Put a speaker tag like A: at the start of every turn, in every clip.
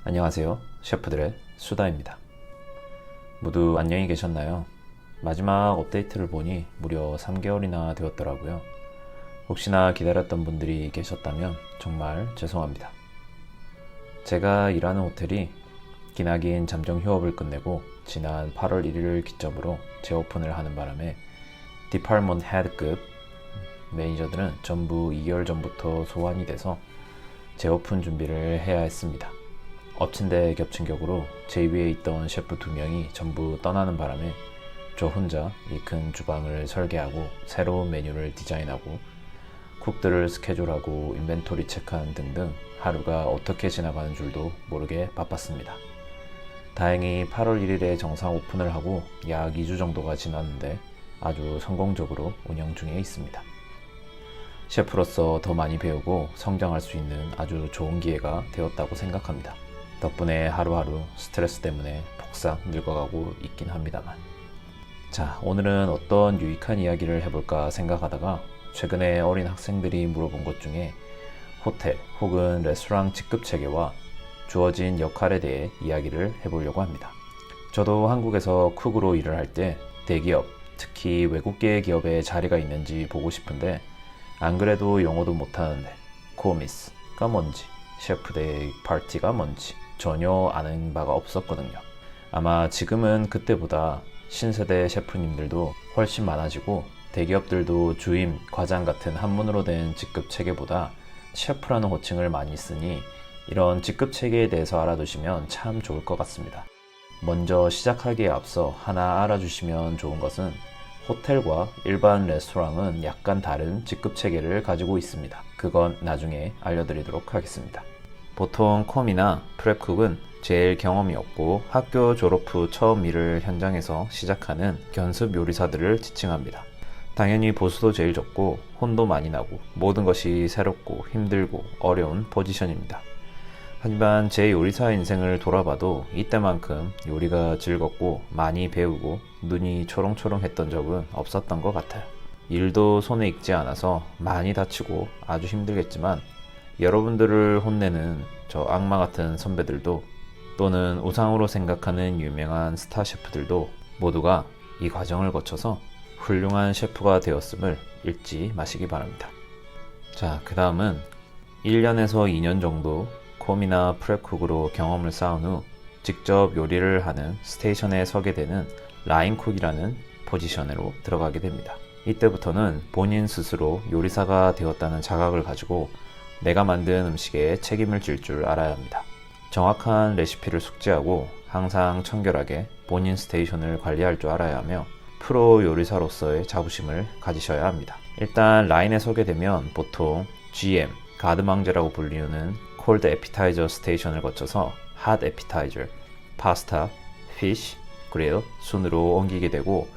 A: 안녕하세요. 셰프들의 수다입니다. 모두 안녕히 계셨나요? 마지막 업데이트를 보니 무려 3개월이나 되었더라고요. 혹시나 기다렸던 분들이 계셨다면 정말 죄송합니다. 제가 일하는 호텔이 기나긴 잠정 휴업을 끝내고 지난 8월 1일을 기점으로 재오픈을 하는 바람에 디파트먼트 헤드급 매니저들은 전부 2개월 전부터 소환이 돼서 재오픈 준비를 해야 했습니다. 엎친 데 겹친 격으로 제 위에 있던 셰프 2명이 전부 떠나는 바람에 저 혼자 이 큰 주방을 설계하고 새로운 메뉴를 디자인하고 쿡들을 스케줄하고 인벤토리 체크하는 등등 하루가 어떻게 지나가는 줄도 모르게 바빴습니다. 다행히 8월 1일에 정상 오픈을 하고 약 2주 정도가 지났는데 아주 성공적으로 운영 중에 있습니다. 셰프로서 더 많이 배우고 성장할 수 있는 아주 좋은 기회가 되었다고 생각합니다. 덕분에 하루하루 스트레스 때문에 폭삭 늙어가고 있긴 합니다만. 자, 오늘은 어떤 유익한 이야기를 해볼까 생각하다가 최근에 어린 학생들이 물어본 것 중에 호텔 혹은 레스토랑 직급 체계와 주어진 역할에 대해 이야기를 해보려고 합니다. 저도 한국에서 쿡으로 일을 할 때 대기업, 특히 외국계 기업에 자리가 있는지 보고 싶은데 안 그래도 영어도 못하는데 코미스가 뭔지 셰프데이 파티가 뭔지 전혀 아는 바가 없었거든요. 아마 지금은 그때보다 신세대 셰프님들도 훨씬 많아지고 대기업들도 주임, 과장 같은 한문으로 된 직급 체계보다 셰프라는 호칭을 많이 쓰니 이런 직급 체계에 대해서 알아두시면 참 좋을 것 같습니다. 먼저 시작하기에 앞서 하나 알아주시면 좋은 것은 호텔과 일반 레스토랑은 약간 다른 직급 체계를 가지고 있습니다. 그건 나중에 알려드리도록 하겠습니다. 보통 콤이나 프랩쿡은 제일 경험이 없고 학교 졸업 후 처음 일을 현장에서 시작하는 견습 요리사들을 지칭합니다. 당연히 보수도 제일 적고 혼도 많이 나고 모든 것이 새롭고 힘들고 어려운 포지션입니다. 하지만 제 요리사 인생을 돌아봐도 이때만큼 요리가 즐겁고 많이 배우고 눈이 초롱초롱했던 적은 없었던 것 같아요. 일도 손에 익지 않아서 많이 다치고 아주 힘들겠지만 여러분들을 혼내는 저 악마 같은 선배들도 또는 우상으로 생각하는 유명한 스타 셰프들도 모두가 이 과정을 거쳐서 훌륭한 셰프가 되었음을 잊지 마시기 바랍니다. 자, 그 다음은 1년에서 2년 정도 콤이나 프랩쿡으로 경험을 쌓은 후 직접 요리를 하는 스테이션에 서게 되는 라인쿡이라는 포지션으로 들어가게 됩니다. 이때부터는 본인 스스로 요리사가 되었다는 자각을 가지고 내가 만든 음식에 책임을 질 줄 알아야 합니다. 정확한 레시피를 숙지하고 항상 청결하게 본인 스테이션을 관리할 줄 알아야 하며 프로 요리사로서의 자부심을 가지셔야 합니다. 일단 라인에 서게 되면 보통 GM, 가드망제라고 불리우는 콜드 에피타이저 스테이션을 거쳐서 핫 에피타이저, 파스타, 피쉬, 그릴 순으로 옮기게 되고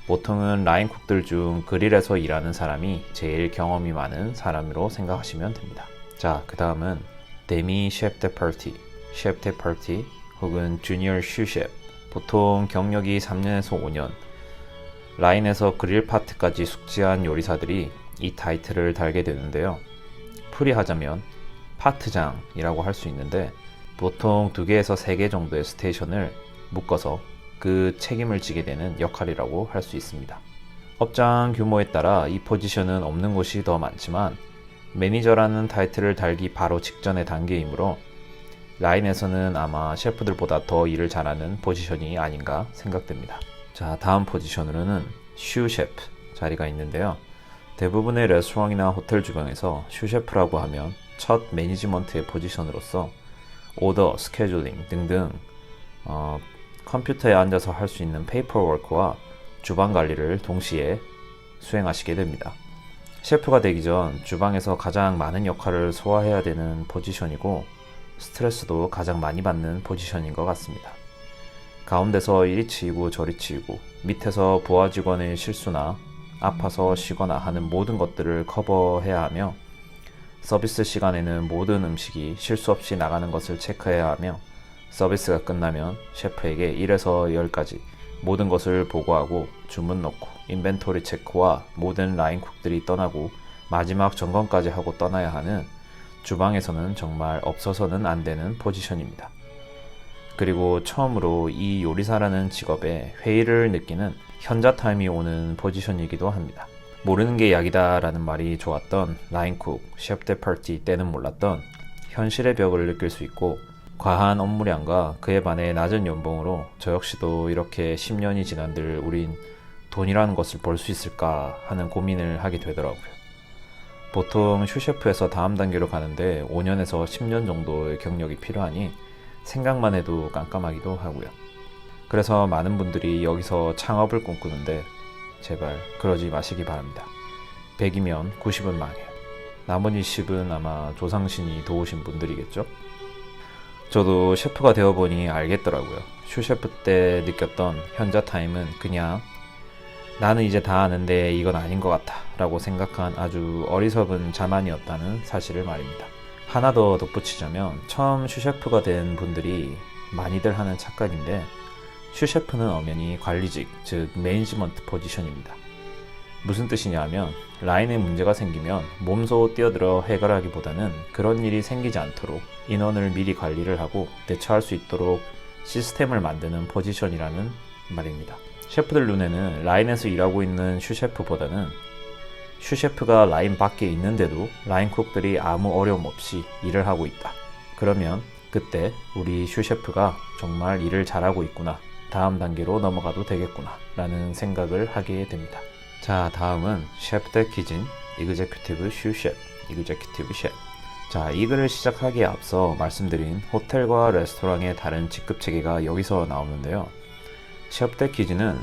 A: 보통은 라인쿡들 중 그릴에서 일하는 사람이 제일 경험이 많은 사람으로 생각하시면 됩니다. 자, 그 다음은 데미 셰프 데 파티, 셰프 데 파티 혹은 주니어 슈셰프, 보통 경력이 3년에서 5년, 라인에서 그릴 파트까지 숙지한 요리사들이 이 타이틀을 달게 되는데요. 풀이하자면 파트장이라고 할 수 있는데 보통 2개에서 3개 정도의 스테이션을 묶어서 그 책임을 지게 되는 역할이라고 할 수 있습니다. 업장 규모에 따라 이 포지션은 없는 곳이 더 많지만 매니저라는 타이틀을 달기 바로 직전의 단계이므로 라인에서는 아마 셰프들보다 더 일을 잘하는 포지션이 아닌가 생각됩니다. 자, 다음 포지션으로는 슈셰프 자리가 있는데요. 대부분의 레스토랑이나 호텔 주방에서 슈셰프라고 하면 첫 매니지먼트의 포지션으로서 오더, 스케줄링 등등 컴퓨터에 앉아서 할 수 있는 페이퍼워크와 주방 관리를 동시에 수행하시게 됩니다. 셰프가 되기 전 주방에서 가장 많은 역할을 소화해야 되는 포지션이고 스트레스도 가장 많이 받는 포지션인 것 같습니다. 가운데서 이리 치이고 저리 치이고 밑에서 부하 직원의 실수나 아파서 쉬거나 하는 모든 것들을 커버해야 하며 서비스 시간에는 모든 음식이 실수 없이 나가는 것을 체크해야 하며 서비스가 끝나면 셰프에게 1에서 10까지 모든 것을 보고하고 주문 넣고 인벤토리 체크와 모든 라인쿡들이 떠나고 마지막 점검까지 하고 떠나야 하는 주방에서는 정말 없어서는 안 되는 포지션입니다. 그리고 처음으로 이 요리사라는 직업에 회의를 느끼는 현자 타임이 오는 포지션이기도 합니다. 모르는 게 약이다 라는 말이 좋았던 라인쿡, 셰프 데 파티 때는 몰랐던 현실의 벽을 느낄 수 있고, 과한 업무량과 그에 반해 낮은 연봉으로 저 역시도 이렇게 10년이 지난들 우린 돈이라는 것을 벌 수 있을까 하는 고민을 하게 되더라고요. 보통 슈셰프에서 다음 단계로 가는데 5년에서 10년 정도의 경력이 필요하니 생각만 해도 깜깜하기도 하고요. 그래서 많은 분들이 여기서 창업을 꿈꾸는데 제발 그러지 마시기 바랍니다. 100이면 90은 망해요. 나머지 10은 아마 조상신이 도우신 분들이겠죠? 저도 셰프가 되어보니 알겠더라고요. 슈셰프 때 느꼈던 현자 타임은 그냥 나는 이제 다 아는데 이건 아닌 것 같아 라고 생각한 아주 어리석은 자만이었다는 사실을 말입니다. 하나 더 덧붙이자면 처음 슈셰프가 된 분들이 많이들 하는 착각인데, 슈셰프는 엄연히 관리직, 즉 매니지먼트 포지션입니다. 무슨 뜻이냐면 라인에 문제가 생기면 몸소 뛰어들어 해결하기보다는 그런 일이 생기지 않도록 인원을 미리 관리를 하고 대처할 수 있도록 시스템을 만드는 포지션이라는 말입니다. 셰프들 눈에는 라인에서 일하고 있는 슈셰프보다는 슈셰프가 라인 밖에 있는데도 라인쿡들이 아무 어려움 없이 일을 하고 있다. 그러면 그때 우리 슈셰프가 정말 일을 잘하고 있구나, 다음 단계로 넘어가도 되겠구나 라는 생각을 하게 됩니다. 자, 다음은 셰프 데 키친, 이그제큐티브 슈셰프, 이그제큐티브 셰프. 자, 이 글을 시작하기에 앞서 말씀드린 호텔과 레스토랑의 다른 직급 체계가 여기서 나오는데요. 셰프 데 키친은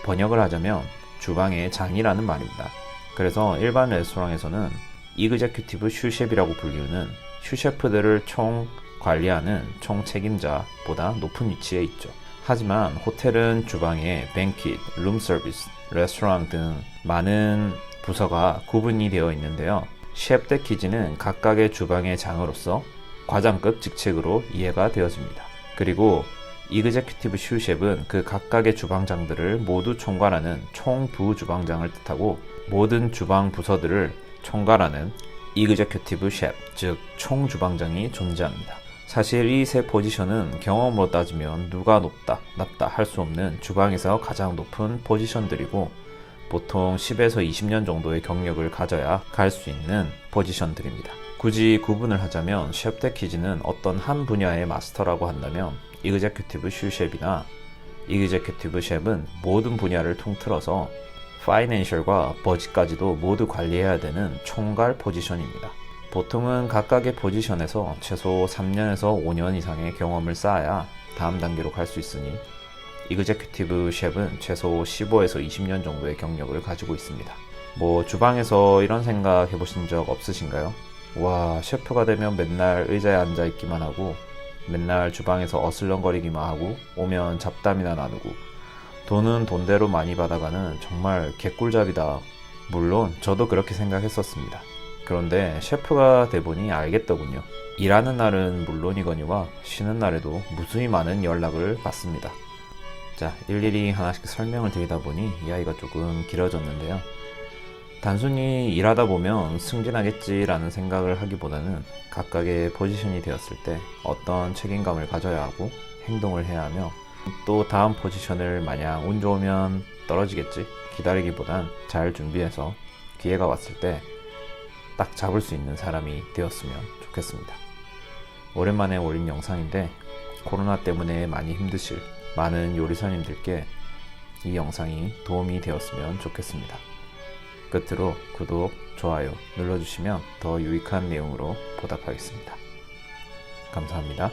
A: 번역을 하자면 주방의 장이라는 말입니다. 그래서 일반 레스토랑에서는 이그제큐티브 슈셰프라고 불리우는 슈셰프들을 총 관리하는 총 책임자보다 높은 위치에 있죠. 하지만 호텔은 주방에 뱅킷, 룸 서비스, 레스토랑 등 많은 부서가 구분이 되어 있는데요. 셰프 데 키친은 각각의 주방의 장으로서 과장급 직책으로 이해가 되어집니다. 그리고 이그제큐티브 슈셰프는 그 각각의 주방장들을 모두 총괄하는 총부주방장을 뜻하고, 모든 주방 부서들을 총괄하는 이그제큐티브 셰프, 즉 총주방장이 존재합니다. 사실 이 세 포지션은 경험으로 따지면 누가 높다, 낮다 할 수 없는 주방에서 가장 높은 포지션들이고, 보통 10에서 20년 정도의 경력을 가져야 갈 수 있는 포지션들입니다. 굳이 구분을 하자면 셰프 데 키친은 어떤 한 분야의 마스터라고 한다면, 이그제큐티브 슈셰프나 이그제큐티브 셰프는 모든 분야를 통틀어서 파이낸셜과 버짓까지도 모두 관리해야 되는 총괄 포지션입니다. 보통은 각각의 포지션에서 최소 3년에서 5년 이상의 경험을 쌓아야 다음 단계로 갈 수 있으니, 이그제큐티브 셰프는 최소 15에서 20년 정도의 경력을 가지고 있습니다. 주방에서 이런 생각 해보신 적 없으신가요? 와, 셰프가 되면 맨날 의자에 앉아 있기만 하고 맨날 주방에서 어슬렁거리기만 하고 오면 잡담이나 나누고 돈은 돈대로 많이 받아가는 정말 개꿀잡이다. 물론 저도 그렇게 생각했었습니다. 그런데 셰프가 돼보니 알겠더군요. 일하는 날은 물론이거니와 쉬는 날에도 무수히 많은 연락을 받습니다. 자, 일일이 하나씩 설명을 드리다 보니 이야기가 조금 길어졌는데요. 단순히 일하다 보면 승진하겠지라는 생각을 하기보다는 각각의 포지션이 되었을 때 어떤 책임감을 가져야 하고 행동을 해야 하며, 또 다음 포지션을 마냥 운 좋으면 떨어지겠지 기다리기보단 잘 준비해서 기회가 왔을 때 딱 잡을 수 있는 사람이 되었으면 좋겠습니다. 오랜만에 올린 영상인데 코로나 때문에 많이 힘드실 많은 요리사님들께 이 영상이 도움이 되었으면 좋겠습니다. 끝으로 구독, 좋아요 눌러주시면 더 유익한 내용으로 보답하겠습니다. 감사합니다.